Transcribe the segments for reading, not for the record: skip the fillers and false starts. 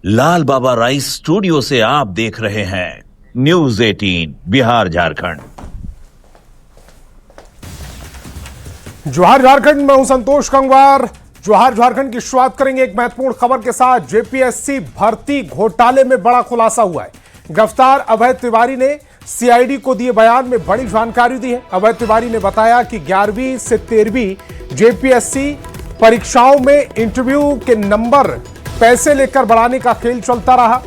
लाल बाबा rice studio से आप देख रहे हैं न्यूज 18 बिहार झारखंड। जोहार झारखंड, मैं हूं संतोष गंगवार। जोहार झारखंड की शुरुआत करेंगे एक महत्वपूर्ण खबर के साथ। जेपीएससी भर्ती घोटाले में बड़ा खुलासा हुआ है। गिरफ्तार अभय तिवारी ने सीआईडी को दिए बयान में बड़ी जानकारी दी है। अभय तिवारी ने बताया कि 11वीं से 13वीं जेपीएससी परीक्षाओं में इंटरव्यू के नंबर पैसे लेकर बढ़ाने का खेल चलता रहा।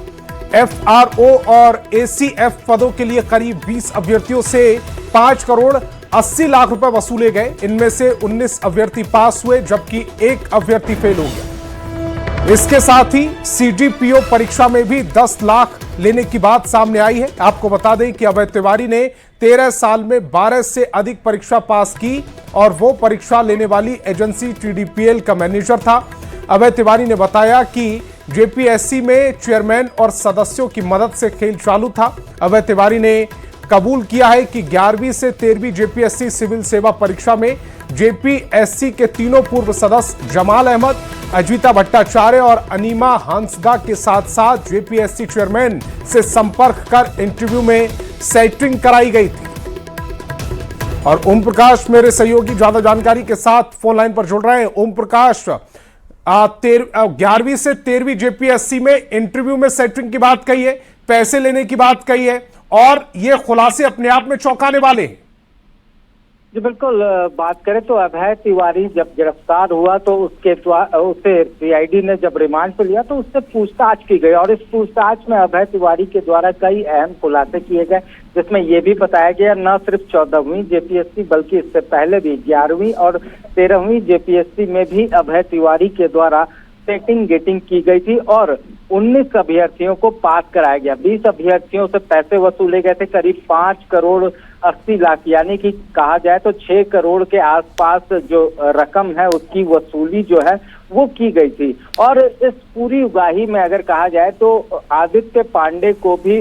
एफआरओ और एसीएफ पदों के लिए करीब 20 अभ्यर्थियों से 5 करोड़ 80 लाख रुपए वसूले गए। इनमें से 19 अभ्यर्थी पास हुए जबकि एक अभ्यर्थी फेल हो गया। इसके साथ ही सीडीपीओ परीक्षा में भी 10 लाख लेने की बात सामने आई है। आपको बता दें कि अभय तिवारी ने 13 साल में 12 से अधिक परीक्षा पास की और वो परीक्षा लेने वाली एजेंसी टीडीपीएल का मैनेजर था। अभय तिवारी ने बताया कि जेपीएससी में चेयरमैन और सदस्यों की मदद से खेल चालू था। अभय तिवारी ने कबूल किया है कि 11वीं से 13वीं जेपीएससी सिविल सेवा परीक्षा में जेपीएससी के तीनों पूर्व सदस्य जमाल अहमद, अजीता भट्टाचार्य और अनीमा हांसदा के साथ साथ जेपीएससी चेयरमैन से संपर्क कर इंटरव्यू में सेटिंग कराई गई थी। और ओम प्रकाश मेरे सहयोगी ज्यादा जानकारी के साथ फोन लाइन पर जुड़ रहे हैं। ओम प्रकाश, 11वीं से 13वीं जेपीएससी में इंटरव्यू में सेटिंग की बात कही है, पैसे लेने की बात कही है और ये खुलासे अपने आप में चौंकाने वाले हैं। जी बिल्कुल, बात करें तो अभय तिवारी जब गिरफ्तार हुआ तो उसे सीआईडी ने जब रिमांड पर लिया तो उससे पूछताछ की गई और इस पूछताछ में अभय तिवारी के द्वारा कई अहम खुलासे किए गए, जिसमें यह भी बताया गया न सिर्फ 14वीं जेपीएससी बल्कि इससे पहले भी 11वीं और 13वीं जेपीएससी में भी अभय तिवारी के द्वारा सेटिंग गेटिंग की गई थी और 19 अभ्यर्थियों को पास कराया गया। 20 अभ्यर्थियों से पैसे वसूले गए थे करीब 5 करोड़ 80 लाख, यानी कि कहा जाए तो 6 करोड़ के आसपास जो रकम है उसकी वसूली जो है वो की गई थी। और इस पूरी उगाही में अगर कहा जाए तो आदित्य पांडे को भी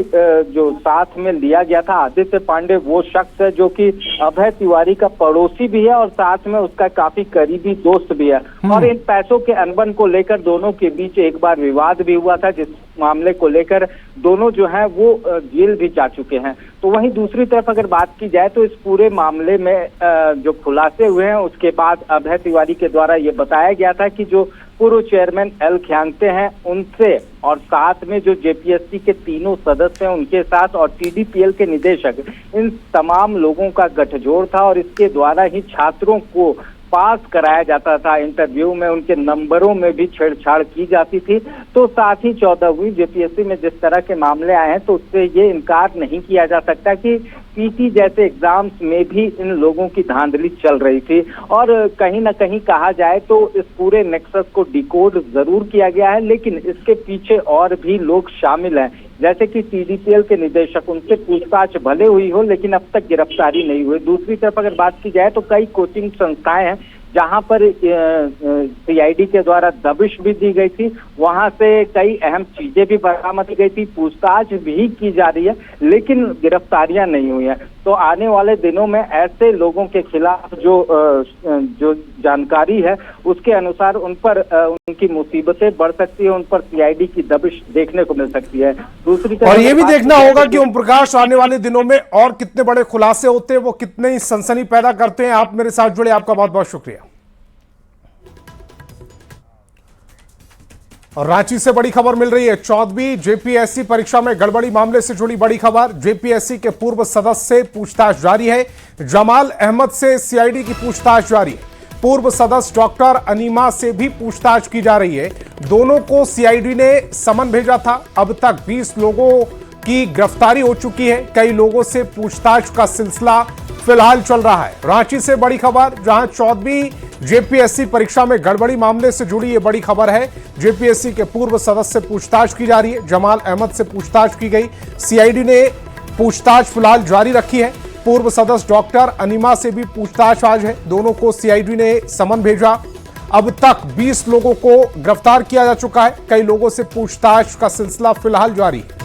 जो साथ में लिया गया था। आदित्य पांडे वो शख्स है जो कि अभय तिवारी का पड़ोसी भी है और साथ में उसका काफी करीबी दोस्त भी है। और इन पैसों के अनबन को लेकर दोनों के बीच एक बार विवाद भी हुआ था, जिस मामले को लेकर दोनों जो है वो जेल भी जा चुके हैं। तो वहीं दूसरी तरफ अगर बात की जाए तो इस पूरे मामले में जो खुलासे हुए हैं उसके बाद अभय तिवारी के द्वारा ये बताया गया था कि जो पूर्व चेयरमैन एल ख्यांगते हैं उनसे और साथ में जो जेपीएससी के तीनों सदस्य हैं उनके साथ और टीडीपीएल के निदेशक, इन तमाम लोगों का गठजोड़ था और इसके द्वारा ही छात्रों को पास कराया जाता था। इंटरव्यू में उनके नंबरों में भी छेड़छाड़ की जाती थी। तो साथ ही 14वीं जेपीएससी में जिस तरह के मामले आए हैं तो उससे ये इनकार नहीं किया जा सकता कि पीटी जैसे एग्जाम्स में भी इन लोगों की धांधली चल रही थी। और कहीं ना कहीं कहा जाए तो इस पूरे नेक्सस को डिकोड जरूर किया गया है, लेकिन इसके पीछे और भी लोग शामिल हैं, जैसे कि टीडीपीएल के निदेशक, उनसे पूछताछ भले हुई हो लेकिन अब तक गिरफ्तारी नहीं हुई। दूसरी तरफ अगर बात की जाए तो कई कोचिंग संस्थाएं हैं जहां पर सीआईडी के द्वारा दबिश भी दी गई थी, वहां से कई अहम चीजें भी बरामद की गई थी, पूछताछ भी की जा रही है लेकिन गिरफ्तारियां नहीं हुई हैं। तो आने वाले दिनों में ऐसे लोगों के खिलाफ जो जानकारी है उसके अनुसार उन पर उनकी मुसीबतें बढ़ सकती है, उन पर सीआईडी की दबिश देखने को मिल सकती है। दूसरी तरफ और ये भी देखना होगा कि ओम प्रकाश आने वाले दिनों में और कितने बड़े खुलासे होते हैं, वो कितने ही सनसनी पैदा करते हैं। आप मेरे साथ जुड़े, आपका बहुत बहुत शुक्रिया। और रांची से बड़ी खबर मिल रही है। 14वीं जेपीएससी परीक्षा में गड़बड़ी मामले से जुड़ी बड़ी खबर। जेपीएससी के पूर्व सदस्य से पूछताछ जारी है। जमाल अहमद से सीआईडी की पूछताछ जारी है। पूर्व सदस्य डॉक्टर अनीमा से भी पूछताछ की जा रही है। दोनों को सीआईडी ने समन भेजा था। अब तक 20 लोगों की गिरफ्तारी हो चुकी है। कई लोगों से पूछताछ का सिलसिला फिलहाल चल रहा है। रांची से बड़ी खबर, जहां 14वीं जेपीएससी परीक्षा में गड़बड़ी मामले से जुड़ी ये बड़ी खबर है। जेपीएससी के पूर्व सदस्य से पूछताछ की जा रही है। जमाल अहमद से पूछताछ की गई। सीआईडी ने पूछताछ फिलहाल जारी रखी है। पूर्व सदस्य डॉक्टर अनीमा से भी पूछताछ आज है। दोनों को सीआईडी ने समन भेजा। अब तक 20 लोगों को गिरफ्तार किया जा चुका है। कई लोगों से पूछताछ का सिलसिला फिलहाल जारी है।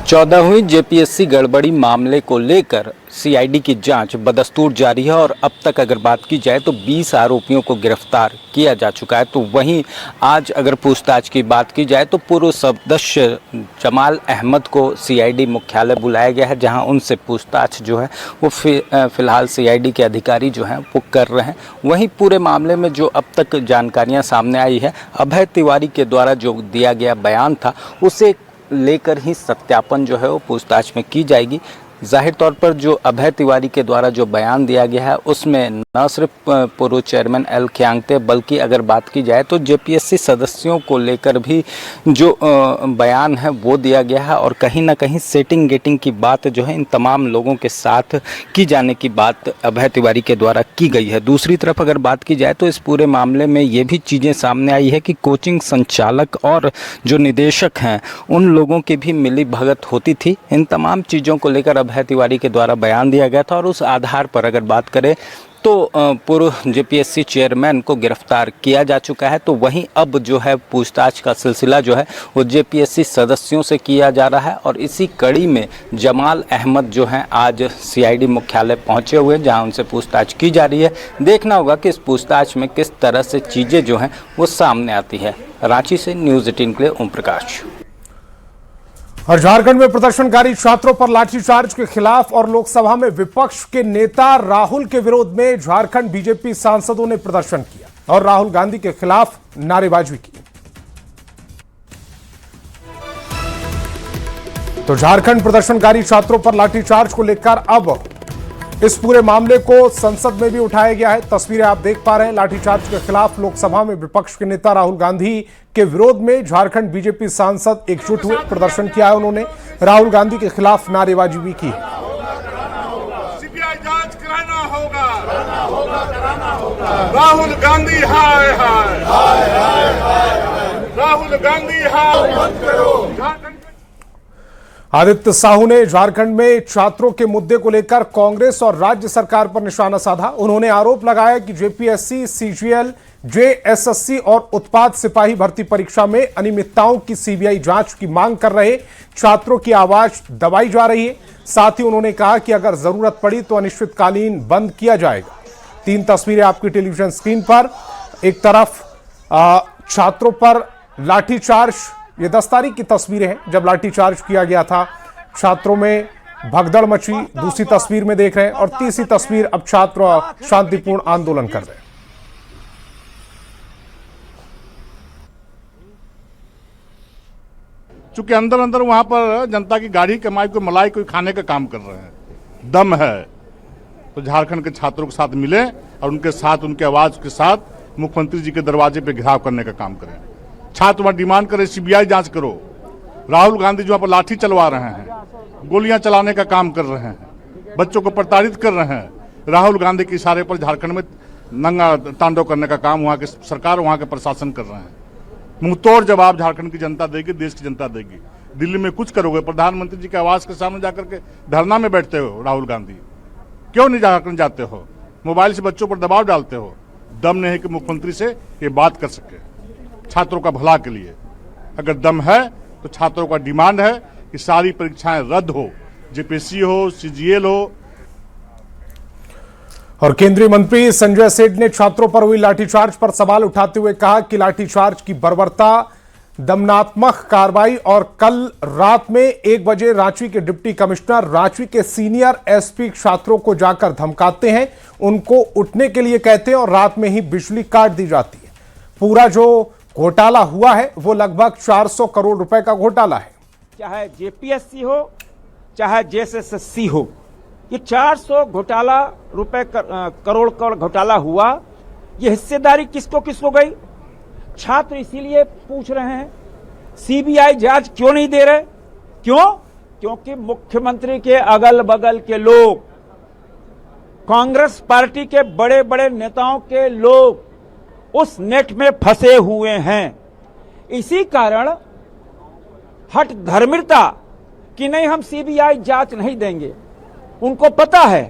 14वीं जेपीएससी गड़बड़ी मामले को लेकर सीआईडी की जांच बदस्तूर जारी है और अब तक अगर बात की जाए तो 20 आरोपियों को गिरफ्तार किया जा चुका है। तो वहीं आज अगर पूछताछ की बात की जाए तो पूर्व सदस्य जमाल अहमद को सीआईडी मुख्यालय बुलाया गया है, जहां उनसे पूछताछ जो है वो फिलहाल सीआईडी के अधिकारी जो हैं वो कर रहे हैं। वहीं पूरे मामले में जो अब तक जानकारियां सामने आई है, अभय तिवारी के द्वारा जो दिया गया बयान था उसे लेकर ही सत्यापन जो है वो पूछताछ में की जाएगी। जाहिर तौर पर जो अभय तिवारी के द्वारा जो बयान दिया गया है उसमें न सिर्फ पूर्व चेयरमैन एल खियांगते बल्कि अगर बात की जाए तो जेपीएससी सदस्यों को लेकर भी जो बयान है वो दिया गया है और कहीं ना कहीं सेटिंग गेटिंग की बात जो है इन तमाम लोगों के साथ की जाने की बात अभय तिवारी के द्वारा की गई है। दूसरी तरफ अगर बात की जाए तो इस पूरे मामले में ये भी चीज़ें सामने आई है कि कोचिंग संचालक और जो निदेशक हैं उन लोगों की भी मिली भगत होती थी। इन तमाम चीज़ों को लेकर अभय तिवारी के द्वारा बयान दिया गया था और उस आधार पर अगर बात करें तो पूर्व जेपीएससी चेयरमैन को गिरफ्तार किया जा चुका है। तो वहीं अब जो है पूछताछ का सिलसिला जो है वो जेपीएससी सदस्यों से किया जा रहा है और इसी कड़ी में जमाल अहमद जो हैं आज सीआईडी मुख्यालय पहुंचे हुए हैं, जहां उनसे पूछताछ की जा रही है। देखना होगा कि इस पूछताछ में किस तरह से चीज़ें जो हैं वो सामने आती है। रांची से न्यूज़ 18 के लिए ओम प्रकाश। और झारखंड में प्रदर्शनकारी छात्रों पर लाठीचार्ज के खिलाफ और लोकसभा में विपक्ष के नेता राहुल के विरोध में झारखंड बीजेपी सांसदों ने प्रदर्शन किया और राहुल गांधी के खिलाफ नारेबाजी की। तो झारखंड प्रदर्शनकारी छात्रों पर लाठीचार्ज को लेकर अब इस पूरे मामले को संसद में भी उठाया गया है। तस्वीरें आप देख पा रहे हैं। लाठीचार्ज के खिलाफ लोकसभा में विपक्ष के नेता राहुल गांधी के विरोध में झारखंड बीजेपी सांसद एकजुट हुए, प्रदर्शन किया है। उन्होंने राहुल गांधी के खिलाफ नारेबाजी भी की। सीबीआई जांच कराना होगा, राहुल गांधी हाय हाय, राहुल गांधी हाय। आदित्य साहू ने झारखंड में छात्रों के मुद्दे को लेकर कांग्रेस और राज्य सरकार पर निशाना साधा। उन्होंने आरोप लगाया कि जेपीएससी, सीजीएल, जेएसएससी और उत्पाद सिपाही भर्ती परीक्षा में अनियमितताओं की सीबीआई जांच की मांग कर रहे छात्रों की आवाज दबाई जा रही है। साथ ही उन्होंने कहा कि अगर जरूरत पड़ी तो अनिश्चितकालीन बंद किया जाएगा। 3 तस्वीरें आपकी टेलीविजन स्क्रीन पर। एक तरफ छात्रों पर लाठीचार्ज, ये 10 तारीख की तस्वीरें हैं जब लाठीचार्ज किया गया था, छात्रों में भगदड़ मची। दूसरी तस्वीर में देख रहे हैं और तीसरी तस्वीर अब छात्र शांतिपूर्ण आंदोलन कर रहे हैं। चूंकि अंदर अंदर वहां पर जनता की गाढ़ी कमाई को मलाई कोई खाने का काम कर रहे हैं, दम है तो झारखंड के छात्रों के साथ मिले और उनके साथ, उनके आवाज के साथ मुख्यमंत्री जी के दरवाजे पे घेराव करने का काम करें। छात्र वहां डिमांड करे सीबीआई जांच करो। राहुल गांधी जो वहां पर लाठी चलवा रहे हैं, गोलियां चलाने का काम कर रहे हैं, बच्चों को प्रताड़ित कर रहे हैं, राहुल गांधी के इशारे पर झारखंड में नंगा तांडव करने का काम वहां की सरकार, वहां के प्रशासन कर रहे हैं। मुंहतोड़ जवाब झारखंड की जनता देगी, देश की जनता देगी। दिल्ली में कुछ करोगे, प्रधानमंत्री जी के आवास के सामने जाकर के धरना में बैठते हो राहुल गांधी, क्यों नहीं झारखंड जाते हो? मोबाइल से बच्चों पर दबाव डालते हो। दम नहीं है कि मुख्यमंत्री से ये बात कर सके छात्रों का भला के लिए। अगर दम है तो छात्रों का डिमांड है कि सारी परीक्षाएं रद्द हो, जेपीएससी हो, सीजीएल हो। और केंद्रीय मंत्री संजय सेठ ने छात्रों पर हुई लाठीचार्ज पर सवाल उठाते हुए कहा कि लाठीचार्ज की बर्बरता, दमनात्मक कार्रवाई और कल रात में 1 बजे रांची के डिप्टी कमिश्नर, रांची के सीनियर एसपी छात्रों को जाकर धमकाते हैं, उनको उठने के लिए कहते हैं और रात में ही बिजली काट दी जाती है। पूरा जो घोटाला हुआ है वो लगभग 400 करोड़ रुपए का घोटाला है। चाहे जेपीएससी हो चाहे जेएसएससी हो, ये 400 घोटाला रुपए करोड़ का घोटाला हुआ। ये हिस्सेदारी किसको किसको गई? छात्र इसीलिए पूछ रहे हैं सीबीआई जांच क्यों नहीं दे रहे? क्यों? क्योंकि मुख्यमंत्री के अगल बगल के लोग, कांग्रेस पार्टी के बड़े बड़े नेताओं के लोग उस नेट में फंसे हुए हैं। इसी कारण हठ धर्मिता कि नहीं, हम सीबीआई जांच नहीं देंगे। उनको पता है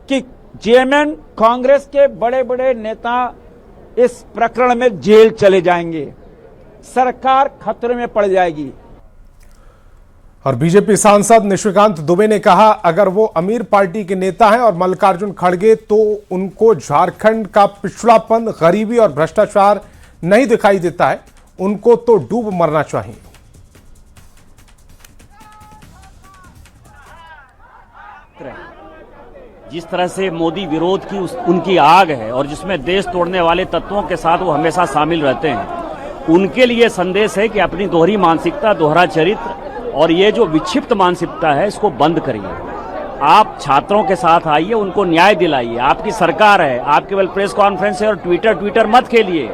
कि जेएमएन कांग्रेस के बड़े बड़े नेता इस प्रकरण में जेल चले जाएंगे, सरकार खतरे में पड़ जाएगी। और बीजेपी सांसद निशिकांत दुबे ने कहा, अगर वो अमीर पार्टी के नेता हैं और मल्लिकार्जुन खड़गे तो उनको झारखंड का पिछड़ापन, गरीबी और भ्रष्टाचार नहीं दिखाई देता है, उनको तो डूब मरना चाहिए। जिस तरह से मोदी विरोध की उनकी आग है और जिसमें देश तोड़ने वाले तत्वों के साथ वो हमेशा शामिल रहते हैं, उनके लिए संदेश है कि अपनी दोहरी मानसिकता, दोहरा चरित्र और ये जो विक्षिप्त मानसिकता है इसको बंद करिए। आप छात्रों के साथ आइए, उनको न्याय दिलाइए। आपकी सरकार है, आप केवल प्रेस कॉन्फ्रेंस है और ट्विटर मत खेलिए।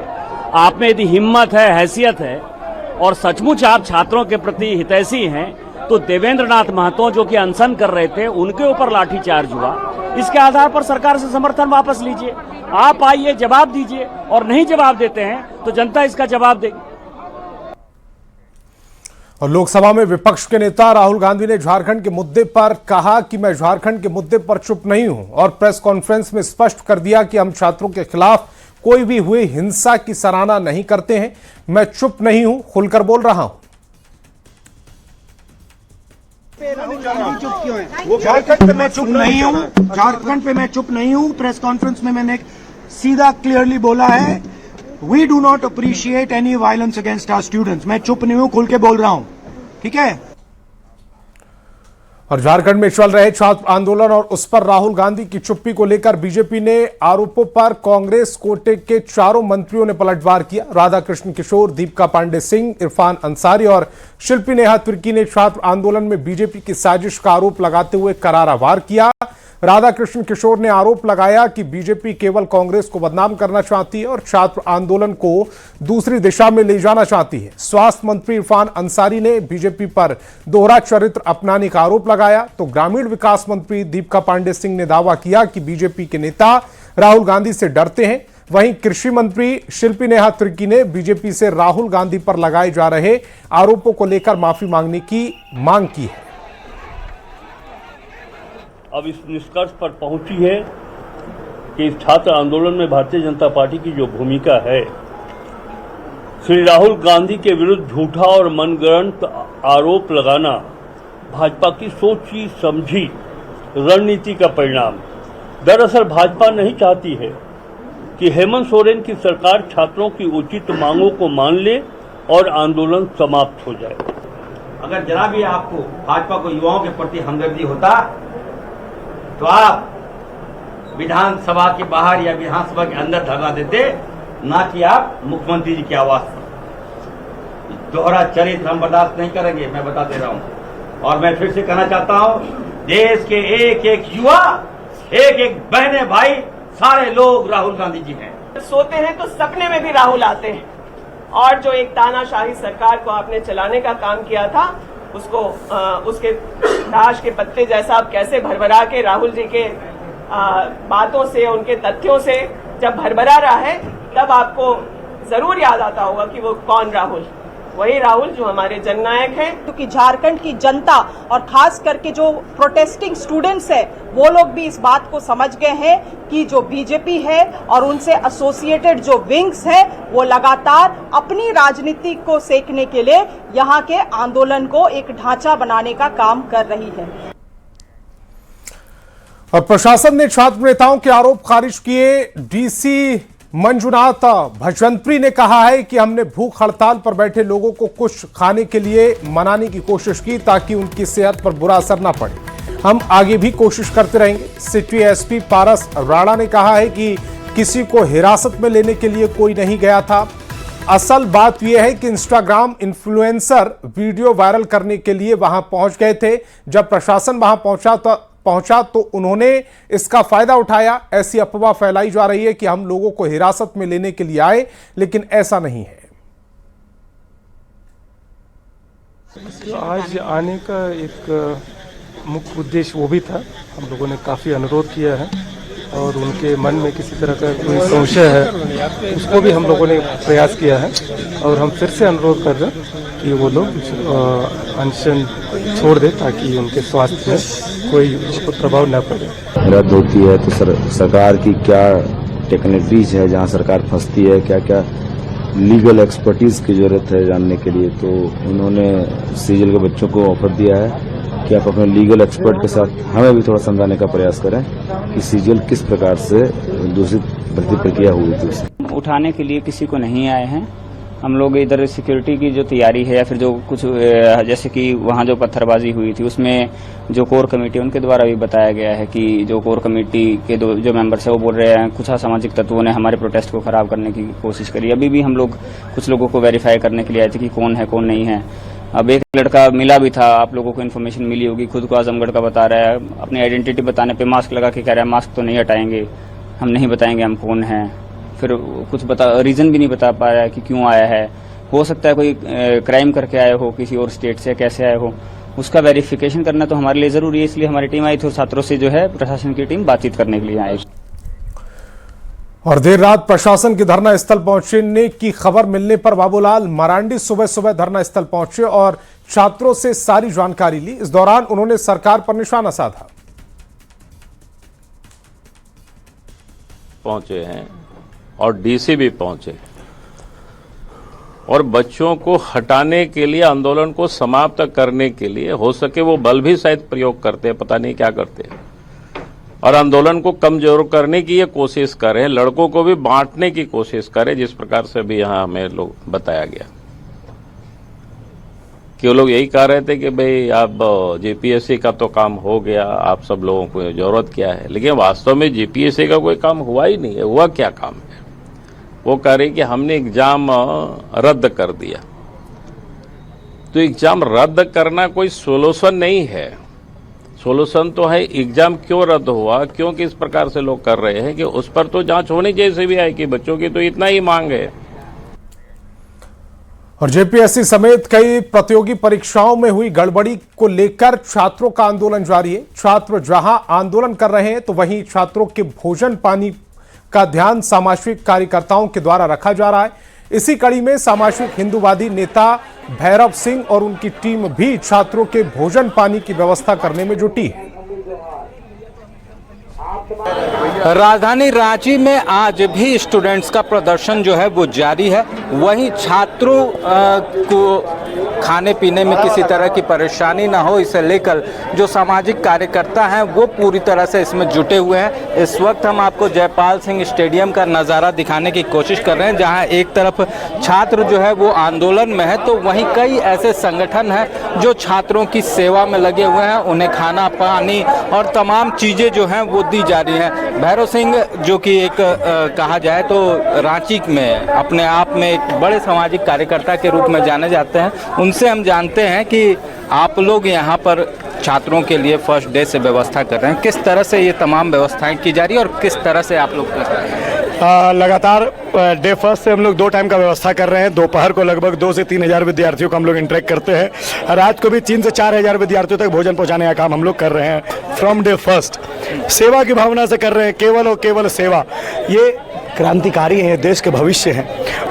आप में यदि हिम्मत है, हैसियत है और सचमुच आप छात्रों के प्रति हितैषी हैं तो देवेंद्र नाथ महतो जो कि अनशन कर रहे थे उनके ऊपर लाठीचार्ज हुआ, इसके आधार पर सरकार से समर्थन वापस लीजिए। आप आइए, जवाब दीजिए और नहीं जवाब देते हैं तो जनता इसका जवाब देगी। और लोकसभा में विपक्ष के नेता राहुल गांधी ने झारखंड के मुद्दे पर कहा कि मैं झारखंड के मुद्दे पर चुप नहीं हूं और प्रेस कॉन्फ्रेंस में स्पष्ट कर दिया कि हम छात्रों के खिलाफ कोई भी हुई हिंसा की सराहना नहीं करते हैं। मैं चुप नहीं हूं, खुलकर बोल रहा हूं। चुप क्यों है? झारखंड पे मैं चुप नहीं हूँ, झारखंड पे मैं चुप नहीं हूँ। प्रेस कॉन्फ्रेंस में मैंने सीधा क्लियरली बोला है, we do not appreciate any violence against our students. मैं चुप नहीं हूँ, खुल के बोल रहा हूँ, ठीक है। और झारखंड में चल रहे छात्र आंदोलन और उस पर राहुल गांधी की चुप्पी को लेकर बीजेपी ने आरोपों पर कांग्रेस कोटे के चारों मंत्रियों ने पलटवार किया। राधाकृष्ण किशोर, दीपिका पांडे सिंह, इरफान अंसारी और शिल्पी नेहा तिर्की ने छात्र आंदोलन में बीजेपी की साजिश का आरोप लगाते हुए करारा वार किया। राधाकृष्ण किशोर ने आरोप लगाया कि बीजेपी केवल कांग्रेस को बदनाम करना चाहती है और छात्र आंदोलन को दूसरी दिशा में ले जाना चाहती है। स्वास्थ्य मंत्री इरफान अंसारी ने बीजेपी पर दोहरा चरित्र अपनाने का आरोप लगाया तो ग्रामीण विकास मंत्री दीपिका पांडे सिंह ने दावा किया कि बीजेपी के नेता राहुल गांधी से डरते हैं। वहीं कृषि मंत्री शिल्पी नेहा तिर्की ने बीजेपी से राहुल गांधी पर लगाए जा रहे आरोपों को लेकर माफी मांगने की मांग की है। अब इस निष्कर्ष पर पहुंची है कि इस छात्र आंदोलन में भारतीय जनता पार्टी की जो भूमिका है, श्री राहुल गांधी के विरुद्ध झूठा और मनगढ़ंत आरोप लगाना भाजपा की सोची समझी रणनीति का परिणाम। दरअसल भाजपा नहीं चाहती है कि हेमंत सोरेन की सरकार छात्रों की उचित मांगों को मान ले और आंदोलन समाप्त हो जाए। अगर जरा भी आपको भाजपा को युवाओं के प्रति हमदर्दी होता तो आप विधानसभा के बाहर या विधानसभा के अंदर धरना देते, ना कि आप मुख्यमंत्री जी की आवाज पर। दोहरा चरित्र हम बर्दाश्त नहीं करेंगे, मैं बता दे रहा हूं। और मैं फिर से कहना चाहता हूं, देश के एक एक युवा, एक एक बहने भाई, सारे लोग राहुल गांधी जी हैं। सोते हैं तो सपने में भी राहुल आते हैं। और जो एक तानाशाही सरकार को आपने चलाने का काम किया था, उसको उसके ताश के पत्ते जैसा आप कैसे भरभरा के राहुल जी के बातों से, उनके तथ्यों से जब भरभरा रहा है, तब आपको जरूर याद आता होगा कि वो कौन राहुल, वही राहुल जो हमारे जननायक हैं। क्योंकि झारखंड की जनता और खास करके जो प्रोटेस्टिंग स्टूडेंट्स हैं, वो लोग भी इस बात को समझ गए हैं कि जो बीजेपी है और उनसे एसोसिएटेड जो विंग्स हैं, वो लगातार अपनी राजनीति को सेकने के लिए यहाँ के आंदोलन को एक ढांचा बनाने का काम कर रही है। और प्रशासन ने छात्र नेताओं के आरोप खारिज किए। डीसी मंजुनाथ भजंत्री ने कहा है कि हमने भूख हड़ताल पर बैठे लोगों को कुछ खाने के लिए मनाने की कोशिश की ताकि उनकी सेहत पर बुरा असर न पड़े। हम आगे भी कोशिश करते रहेंगे। सिटी एसपी पारस राणा ने कहा है कि किसी को हिरासत में लेने के लिए कोई नहीं गया था। असल बात यह है कि इंस्टाग्राम इन्फ्लुएंसर वीडियो वायरल करने के लिए वहां पहुंच गए थे। जब प्रशासन वहां पहुंचा तो उन्होंने इसका फायदा उठाया। ऐसी अफवाह फैलाई जा रही है कि हम लोगों को हिरासत में लेने के लिए आए, लेकिन ऐसा नहीं है। आज आने का एक मुख्य उद्देश्य वो भी था, हम लोगों ने काफ़ी अनुरोध किया है और उनके मन में किसी तरह का कोई संशय है, उसको भी हम लोगों ने प्रयास किया है और हम फिर से अनुरोध कर रहे हैं कि वो लोग अनशन छोड़ दें ताकि उनके स्वास्थ्य में कोई प्रभाव न पड़े। रद्द होती है तो सरकार की क्या टेक्निकलीज है, जहाँ सरकार फंसती है, क्या क्या लीगल एक्सपर्टीज की जरूरत है जानने के लिए, तो उन्होंने सीजीएल के बच्चों को ऑफर दिया है कि आप अपने लीगल एक्सपर्ट के साथ हमें भी थोड़ा समझाने का प्रयास करें कि सीजीएल किस प्रकार से दूसरी भर्ती प्रक्रिया हुई थी उससे। उठाने के लिए किसी को नहीं आए हैं। हम लोग इधर सिक्योरिटी की जो तैयारी है या फिर जो कुछ जैसे कि वहाँ जो पत्थरबाजी हुई थी उसमें जो कोर कमेटी उनके द्वारा भी बताया गया है कि जो कोर कमेटी के जो मेंबर्स है वो बोल रहे हैं कुछ असामाजिक तत्वों ने हमारे प्रोटेस्ट को खराब करने की कोशिश करी। अभी भी हम लोग कुछ लोगों को वेरीफाई करने के लिए आए थे कि कौन है कौन नहीं है। अब एक लड़का मिला भी था, आप लोगों को इन्फॉर्मेशन मिली होगी, खुद को आजमगढ़ का बता रहा है, अपनी आइडेंटिटी बताने पे मास्क लगा के कह रहा है मास्क तो नहीं हटाएंगे, हम नहीं बताएंगे हम कौन हैं। फिर कुछ रीजन भी नहीं बता पाया कि क्यों आया है। हो सकता है कोई क्राइम करके आए हो किसी और स्टेट से, कैसे आए हो, उसका वेरिफिकेशन करना तो हमारे लिए जरूरी है। इसलिए हमारी टीम आई थी और छात्रों से जो है प्रशासन की टीम बातचीत करने के लिए आई। और देर रात प्रशासन के धरना स्थल पहुंचने की खबर मिलने पर बाबूलाल मरांडी सुबह सुबह धरना स्थल पहुंचे और छात्रों से सारी जानकारी ली। इस दौरान उन्होंने सरकार पर निशाना साधा। पहुंचे हैं और डीसी भी पहुंचे और बच्चों को हटाने के लिए, आंदोलन को समाप्त करने के लिए हो सके वो बल भी शायद प्रयोग करते हैं, पता नहीं क्या करते हैं, और आंदोलन को कमजोर करने की ये कोशिश कर रहे हैं, लड़कों को भी बांटने की कोशिश कर रहे हैं, जिस प्रकार से भी यहाँ हमें लोग बताया गया कि वो लोग यही कह रहे थे कि भाई आप जेपीएससी का तो काम हो गया, आप सब लोगों को जरूरत क्या है, लेकिन वास्तव में जेपीएससी का कोई काम हुआ ही नहीं है। हुआ क्या काम है? वो कह रहे कि हमने एग्जाम रद्द कर दिया। तो एग्जाम रद्द करना कोई सोल्यूशन नहीं है। सोल्यूशन तो है एग्जाम क्यों रद्द हुआ, क्यों किस प्रकार से लोग कर रहे हैं कि उस पर तो जांच होनी जैसे भी है कि बच्चों की तो इतना ही मांग है। और जेपीएससी समेत कई प्रतियोगी परीक्षाओं में हुई गड़बड़ी को लेकर छात्रों का आंदोलन जारी है। छात्र जहां आंदोलन कर रहे हैं तो वहीं छात्रों के भोजन पानी का ध्यान सामाजिक कार्यकर्ताओं के द्वारा रखा जा रहा है। इसी कड़ी में सामाजिक हिंदूवादी नेता भैरव सिंह और उनकी टीम भी छात्रों के भोजन पानी की व्यवस्था करने में जुटी है। राजधानी रांची में आज भी स्टूडेंट्स का प्रदर्शन जो है वो जारी है। वहीं छात्रों को खाने पीने में किसी तरह की परेशानी ना हो, इसे लेकर जो सामाजिक कार्यकर्ता हैं वो पूरी तरह से इसमें जुटे हुए हैं। इस वक्त हम आपको जयपाल सिंह स्टेडियम का नज़ारा दिखाने की कोशिश कर रहे हैं, जहां एक तरफ छात्र जो है वो आंदोलन में है, तो वहीं कई ऐसे संगठन हैं जो छात्रों की सेवा में लगे हुए हैं। उन्हें खाना पानी और तमाम चीज़ें जो हैं वो दी जा रही हैं। भैरव सिंह जो कि एक कहा जाए तो रांची में अपने आप में एक बड़े सामाजिक कार्यकर्ता के रूप में जाने जाते हैं, उनसे हम जानते हैं कि आप लोग यहाँ पर छात्रों के लिए फर्स्ट डे से व्यवस्था कर रहे हैं, किस तरह से ये तमाम व्यवस्थाएं की जा रही है और किस तरह से आप लोग कर रहे हैं? लगातार डे फर्स्ट से हम लोग 2 टाइम का व्यवस्था कर रहे हैं। दोपहर को लगभग 2 से 3 हज़ार विद्यार्थियों को हम लोग इंटरेक्ट करते हैं। रात को भी 3 से 4 हज़ार विद्यार्थियों तक भोजन पहुंचाने का काम हम लोग कर रहे हैं। फ्रॉम डे फर्स्ट सेवा की भावना से कर रहे हैं, केवल और केवल सेवा। ये क्रांतिकारी हैं, देश के भविष्य हैं।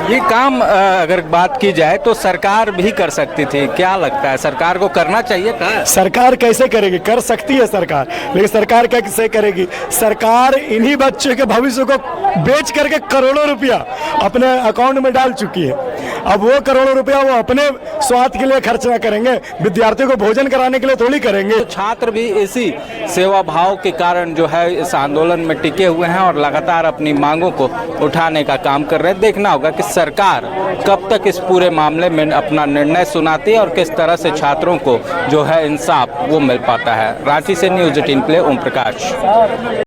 ये काम अगर बात की जाए तो सरकार भी कर सकती थी, क्या लगता है सरकार को करना चाहिए था? सरकार कैसे करेगी? कर सकती है सरकार, लेकिन सरकार कैसे करेगी? सरकार इन्हीं बच्चों के भविष्य को बेच करके करोड़ों रुपया अपने अकाउंट में डाल चुकी है। अब वो करोड़ों रुपया वो अपने स्वार्थ के लिए खर्च ना करेंगे, विद्यार्थियों को भोजन कराने के लिए थोड़ी करेंगे। तो छात्र भी इसी सेवा भाव के कारण जो है इस आंदोलन में टिके हुए हैं और लगातार अपनी मांगों को उठाने का काम कर रहे हैं। देखना होगा कि सरकार कब तक इस पूरे मामले में अपना निर्णय सुनाती है और किस तरह से छात्रों को जो है इंसाफ वो मिल पाता है। रांची से न्यूज़ 18 के लिए ओम प्रकाश।